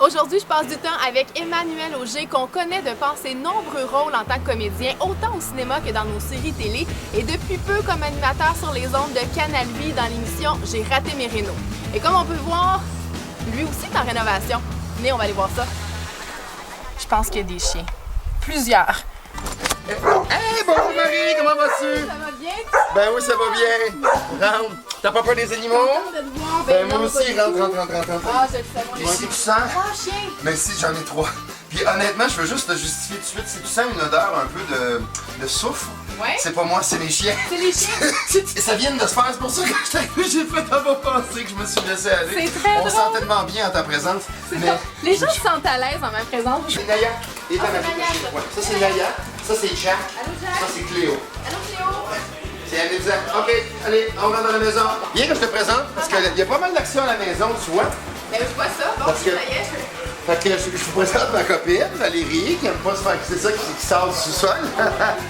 Aujourd'hui, je passe du temps avec Emmanuel Auger, qu'on connaît de par ses nombreux rôles en tant que comédien, autant au cinéma que dans nos séries télé, et depuis peu comme animateur sur les ondes de Canal Vie dans l'émission J'ai raté mes rénaux. Et comme on peut voir, lui aussi est en rénovation. Venez, on va aller voir ça. Je pense qu'il y a des chiens. Plusieurs. Hey, bonjour Marie, comment vas-tu? Ça va bien? Ben oui, ça va bien. Rentre. T'as pas peur des animaux? De te voir, Ben non, moi aussi, pas du rentre. tout. Ah, je le sais, mon Si tu sens? 3 chiens. Mais si, j'en ai 3. Puis honnêtement, je veux juste te justifier tout de suite. Si tu sens une odeur un peu de soufre, Ouais? c'est pas moi, c'est mes chiens. C'est les chiens. Ça vient de se faire, c'est pour ça que je t'ai vu, j'ai fait à pas penser que je me suis laissé aller. C'est très On se sent drôle. tellement bien en ta présence. C'est Mais ça. Les gens se sentent à l'aise en ma présence. c'est Naya. Et ta c'est magie. Naya, ça. Ouais, ça c'est Naya, ça c'est Jack, Allô, Jack? ça c'est Cléo. Allô, Cléo? C'est amusant. OK, allez, on rentre dans la maison. Viens que je te présente, parce qu'il y a pas mal d'actions à la maison, tu vois. Ben, je vois ça. Bon, Parce ça que- y est, Fait que je vous présente ma copine, Valérie, qui aime pas se faire... C'est ça qui sort du sous-sol,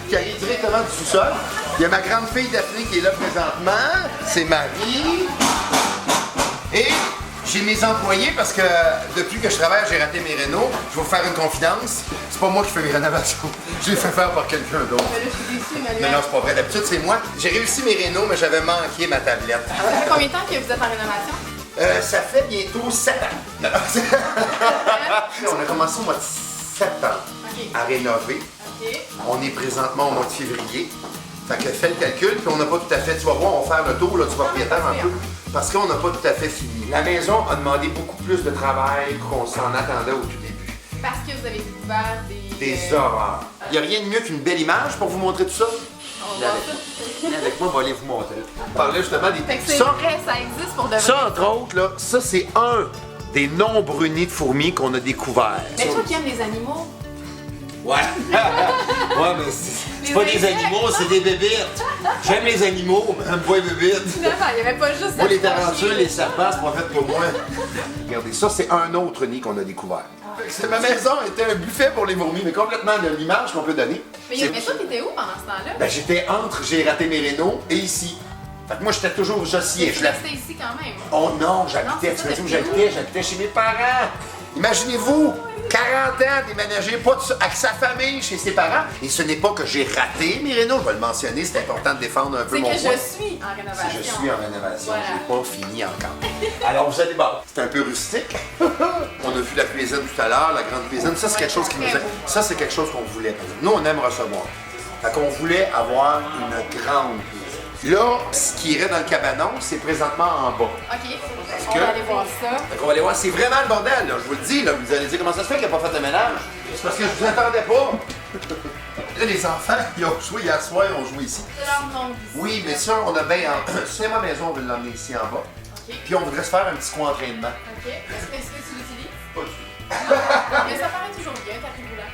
qui arrive directement du sous-sol. Il y a ma grande fille Daphné qui est là présentement. C'est Marie. Et j'ai mes employés parce que depuis que je travaille, j'ai raté mes rénaux. Je vais vous faire une confidence. C'est pas moi qui fais mes rénovations. Je les fais faire par quelqu'un d'autre. Ben là, je suis déçue, Mais Emmanuel. non, c'est pas vrai. D'habitude, c'est moi. J'ai réussi mes rénaux, mais j'avais manqué ma tablette. Ça fait combien de temps que vous êtes en rénovation? Ça fait bientôt 7 ans. Non, on a commencé au mois de septembre OK. à rénover. OK. On est présentement au mois de février. Fait que fais le calcul, puis on n'a pas tout à fait. Tu vas voir, on va faire le tour là, du propriétaire un peu. Parce qu'on n'a pas tout à fait fini. La maison a demandé beaucoup plus de travail qu'on s'en attendait au tout début. Parce que vous avez découvert Des horreurs. Il n'y a rien de mieux qu'une belle image pour vous montrer tout ça. On Viens va avec, voir ça. viens avec moi, on va aller vous montrer. On parlait justement des... Fait que c'est Ça, vrai, ça existe pour de vrai. ça, entre autres, là, ça, c'est un des nombreux nids de fourmis qu'on a découverts. Mais toi qui aimes les animaux, Ouais. Ouais, mais c'est pas des insectes. animaux, c'est des bébites. J'aime les animaux, mais j'aime pas les bébites. finalement, il n'y avait pas juste Moi, les trois tarentules, chiens. les serpents, c'est pas fait pour moi. Regardez, ça, c'est un autre nid qu'on a découvert. Ma maison était un buffet pour les fourmis, mais complètement de l'image qu'on peut donner. Mais toi, t'étais où pendant ce temps-là? Ben, j'étais entre J'ai raté mes rénaux et ici. Fait que moi, j'étais toujours, j'oscillais. Tu restais ici quand même. Oh non, Non, j'habitais, c'est tu me ça, dis où t'habitais j'habitais? J'habitais chez mes parents. Imaginez-vous, 40 ans déménager pas avec sa famille, chez ses parents. Et ce n'est pas que j'ai raté mes rénaux, je vais le mentionner, c'est important de défendre un peu C'est mon que point. je suis en rénovation. Si je suis en rénovation, Voilà. j'ai pas fini encore. Alors vous allez voir, c'est un peu rustique. On a vu la cuisine tout à l'heure, la grande cuisine. Ça, c'est quelque chose qui nous aide. Ça, c'est quelque chose qu'on voulait. par exemple. Nous, on aime recevoir. Fait qu'on voulait avoir une grande cuisine. Là, ce qui irait dans le cabanon, c'est présentement en bas. OK. On que- va aller voir ça. Fait qu'on va aller voir, c'est vraiment le bordel, là. Je vous le dis, là. Vous allez dire comment ça se fait qu'il n'a pas fait de ménage. C'est parce que je vous attendais pas. Là, les enfants, ils ont joué hier soir, ils ont joué ici. C'est leur nom. Oui, mais ça, on a bien en... Cinéma maison, on veut l'emmener ici en bas. OK. Puis on voudrait se faire un petit coin entraînement. OK. Est-ce que tu l'utilises? Pas du tout. Mais ça paraît toujours bien, tapis roulant.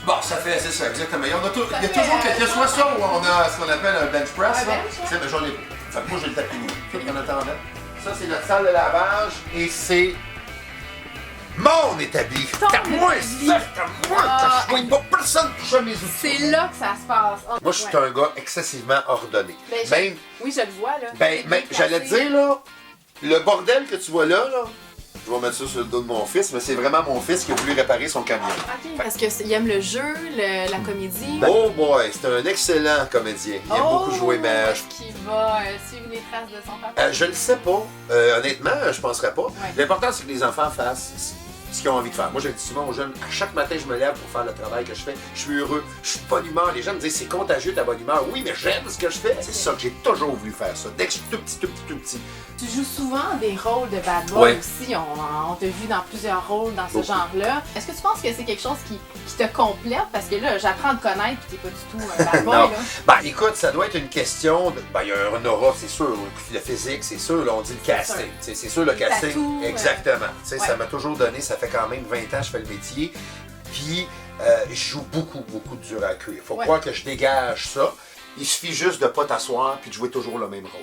Bon, ça fait, c'est ça, exactement. Il y, en a il y a fait, toujours quelque soit ça ou on a ce qu'on appelle un bench press. Un là. bench, ouais. Tu sais, mais j'en ai pas. Fait que moi, j'ai le tapis roulant. Fait qu'en attendant, ça, c'est notre salle de lavage et c'est mon établi. Ton C'est à moi, établi. ça, c'est à moi. Ah, Je ne pas personne toucher à mes outils. C'est là que ça se passe. Oh, Moi, je suis ouais. un gars excessivement ordonné. Ben, Même, Oui, je le vois, là. ben, C'est j'allais te placé. dire, là, le bordel que tu vois là, je vais mettre ça sur le dos de mon fils, mais c'est vraiment mon fils qui a voulu réparer son camion. OK. Parce qu'il aime le jeu, la comédie. Oh boy, c'est un excellent comédien. Il aime beaucoup jouer, mais Est-ce qu'il va suivre les traces de son papa? je le sais pas. Honnêtement, je penserais pas. L'important, c'est que les enfants fassent ce qu'ils ont envie de faire. Moi, je le dis souvent aux jeunes, à chaque matin, je me lève pour faire le travail que je fais. Je suis heureux, je suis de bonne humeur. Les gens me disent, c'est contagieux ta bonne humeur. Oui, mais j'aime ce que je fais. C'est ça que j'ai toujours voulu faire, ça. Dès que je suis tout petit. Tu joues souvent des rôles de bad boy Ouais. aussi. On t'a vu dans plusieurs rôles dans ce Beaucoup. genre-là. Est-ce que tu penses que c'est quelque chose qui te complète? Parce que là, j'apprends à te connaître puis t'es pas du tout un bad boy, Non. là. Ben, écoute, ça doit être une question de. Ben, il y a un aura, c'est sûr. Le physique, c'est sûr. Là, on dit le casting. C'est sûr, le Les casting. tatous, Exactement. Tu sais, ouais. Ça m'a toujours donné, ça fait quand même 20 ans que je fais le métier. Puis, je joue beaucoup de dur à cuire. Faut Ouais. croire que je dégage ça. Il suffit juste de pas t'asseoir puis de jouer toujours le même rôle.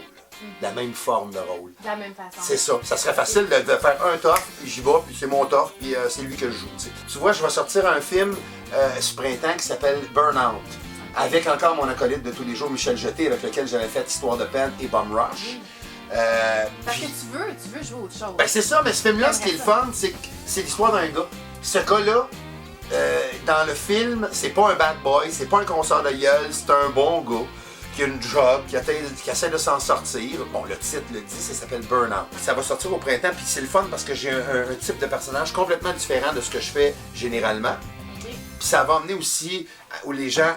La même forme de rôle. De la même façon. C'est ça. Ça serait facile de faire un tof, puis j'y vais, puis c'est mon tof, puis c'est lui que je joue. T'sais. Tu vois, je vais sortir un film ce printemps qui s'appelle Burnout. Avec encore mon acolyte de tous les jours, Michel Jeté, avec lequel j'avais fait Histoire de peine et Bum Rush. Parce que tu veux jouer autre chose. Ben c'est ça, mais ce film-là, ce qui est le fun, c'est que c'est l'histoire d'un gars. Ce gars-là, dans le film, c'est pas un bad boy, c'est pas un concert de gueule, c'est un bon gars qui a une job, qui essaie de s'en sortir. Bon, le titre le dit, ça s'appelle Burnout. Ça va sortir au printemps, puis c'est le fun parce que j'ai un type de personnage complètement différent de ce que je fais généralement. Puis ça va amener aussi les gens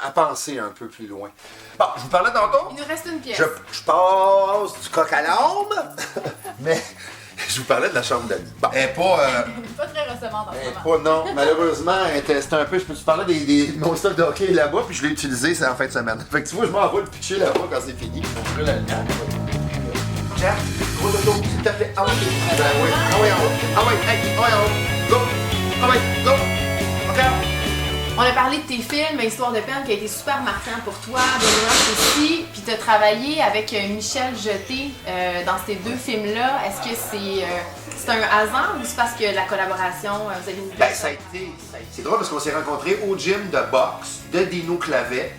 à penser un peu plus loin. Bon, je vous parlais tantôt. Il nous reste une pièce. Je passe du coq à l'âme, mais je vous parlais de la chambre d'amis. Bon, elle n'est pas... pas très recevante en ce moment. pas, non, malheureusement, c'était un peu... Je peux te parler de mon stock de hockey là-bas, puis je l'ai utilisé, c'est en fin de semaine. Fait que tu vois, je m'en vais le pitcher là-bas quand c'est fini. On brûle la lumière. Jack, gros dodo, s'il te plaît. Ah oui, ah oui, ah oui, ah oui, hey, ah oui, ah oui, go, ah oui, go, OK. On a parlé de tes films, Histoire de peine, qui a été super marquant pour toi, de Noël aussi, puis tu as travaillé avec Michel Jeté dans ces deux films-là. Est-ce que c'est un hasard ou c'est parce que la collaboration, vous avez une... Ben, ça a été... C'est drôle parce qu'on s'est rencontrés au gym de boxe de Dino Clavet,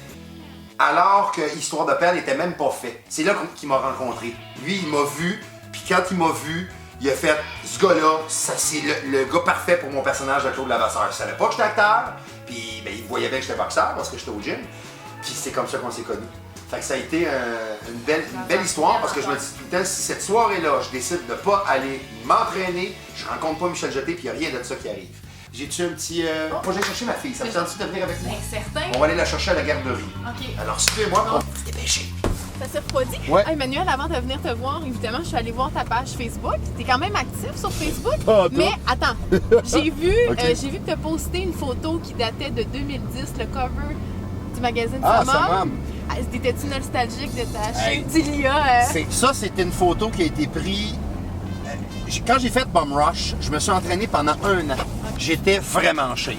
alors que Histoire de peine n'était même pas fait. C'est là qu'il m'a rencontré. Lui, il m'a vu, puis quand il m'a vu, il a fait « Ce gars-là, c'est le gars parfait pour mon personnage de Claude Lavasseur. » Il savait pas que j'étais acteur, puis ben, il voyait bien que j'étais boxeur parce que j'étais au gym. Puis c'est comme ça qu'on s'est connus. Fait que ça a été une belle histoire parce que je me dis tout le temps, si cette soirée-là, je décide de pas aller m'entraîner, je rencontre pas Michel Jeté, puis il n'y a rien de ça qui arrive. J'ai-tu un petit... Faut que j'aille chercher ma fille. Ça me tente-tu de venir avec moi? Ben, certain. On va aller la chercher à la garderie. OK. Alors, suivez-moi pour se dépêcher. Ça s'est refroidi? Ouais. Hey, Emmanuel, avant de venir te voir, évidemment, je suis allée voir ta page Facebook. T'es quand même actif sur Facebook. Ah, mais attends, j'ai vu, Okay. j'ai vu que tu as posté une photo qui datait de 2010, le cover du magazine Ah, Summum. Summum. Ah, t'étais-tu nostalgique de ta Hey. chute d'Ilia? Ça, c'était une photo qui a été prise... Quand j'ai fait Bum Rush, je me suis entraîné pendant 1 an. J'étais vraiment shape.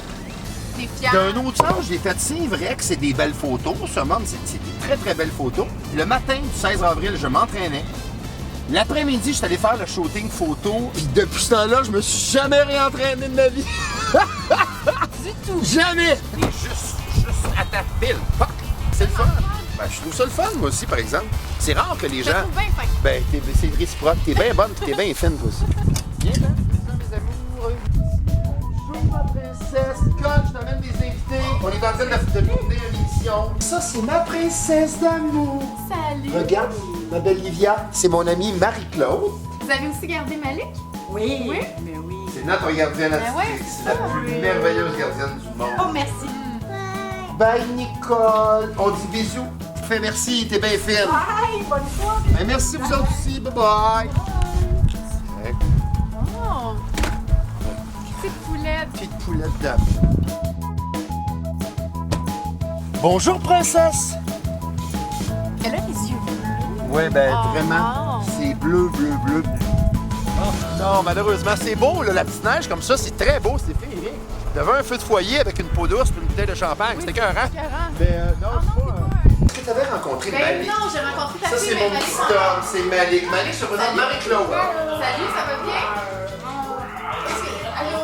T'es fière? D'un autre sens, j'ai fait, c'est vrai que c'est des belles photos. Summum, c'est des très, très belles photos. Le matin du 16 avril, je m'entraînais. L'après-midi, j'étais allé faire le shooting photo. Puis depuis ce temps-là, je me suis jamais réentraîné de ma vie. Du tout. Jamais! T'es juste à ta pile. Fuck! C'est le fun. Ben, je trouve ça le fun, moi aussi, par exemple. C'est rare que les Je te gens... trouve bien fin. Ben, c'est réciproque. T'es bien bonne pis t'es bien fine, toi aussi. Viens, là, mes amours. Bonjour, ma princesse. Nicole, je t'amène des invités. On est en train de tourner une émission. Ça, c'est ma princesse d'amour. Salut. Regarde, ma belle Livia. C'est mon amie Marie-Claude. Vous avez aussi gardé Malik? Oui, Oui? mais oui. C'est notre gardienne Ben ouais, attitrée. C'est la plus merveilleuse gardienne du monde. Oh, merci. Bye, Nicole. On dit bisous. Fais merci, t'es bien fine. Bye, bonne soirée. Ben, merci, vous autres aussi. Bye-bye. Ouais. Oh! Petite poulette. Petite poulette d'âme. Bonjour, princesse. Elle a les yeux bleus. Oui, ben Oh, vraiment, wow. c'est bleu, bleu, bleu. Oh, non, malheureusement, c'est beau, là, la petite neige comme ça, c'est très beau, c'est féerique. Devant un feu de foyer avec une peau d'ours et une bouteille de champagne, c'était écœurant. Écœurant. Mais non, Oh non, c'est c'est pas... pas... Est-ce que t'avais rencontré Ben Malik? non, j'ai rencontré ta Ça, fille, c'est mais mon Malik, petit on- homme, c'est Malik. Malik se présente Marie-Claude. Salut, ça va bien? Allô?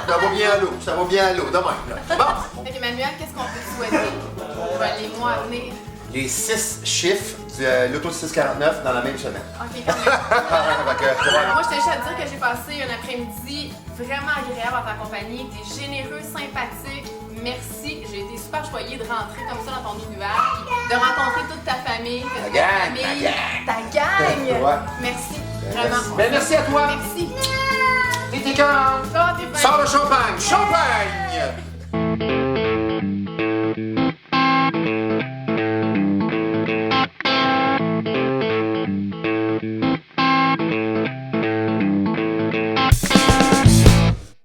Ça va bien à l'eau, ça va bien à l'eau, de même, là. Bon, Fait qu'Emmanuel, qu'est-ce qu'on peut te souhaiter pour les mois à venir? les 6 chiffres de l'Auto 649 dans la même semaine. Ok, quand même. Fait que, voilà. Moi, je tiens juste à te dire que j'ai passé un après-midi vraiment agréable en ta compagnie. T'es généreux, sympathique. Merci. J'ai été super choyée de rentrer comme ça dans ton univers, puis de rencontrer toute ta famille, toute gang, ta famille, ma gang. ta gang. Ouais. Merci, vraiment. Ben, merci à toi. Merci. T'es cœur.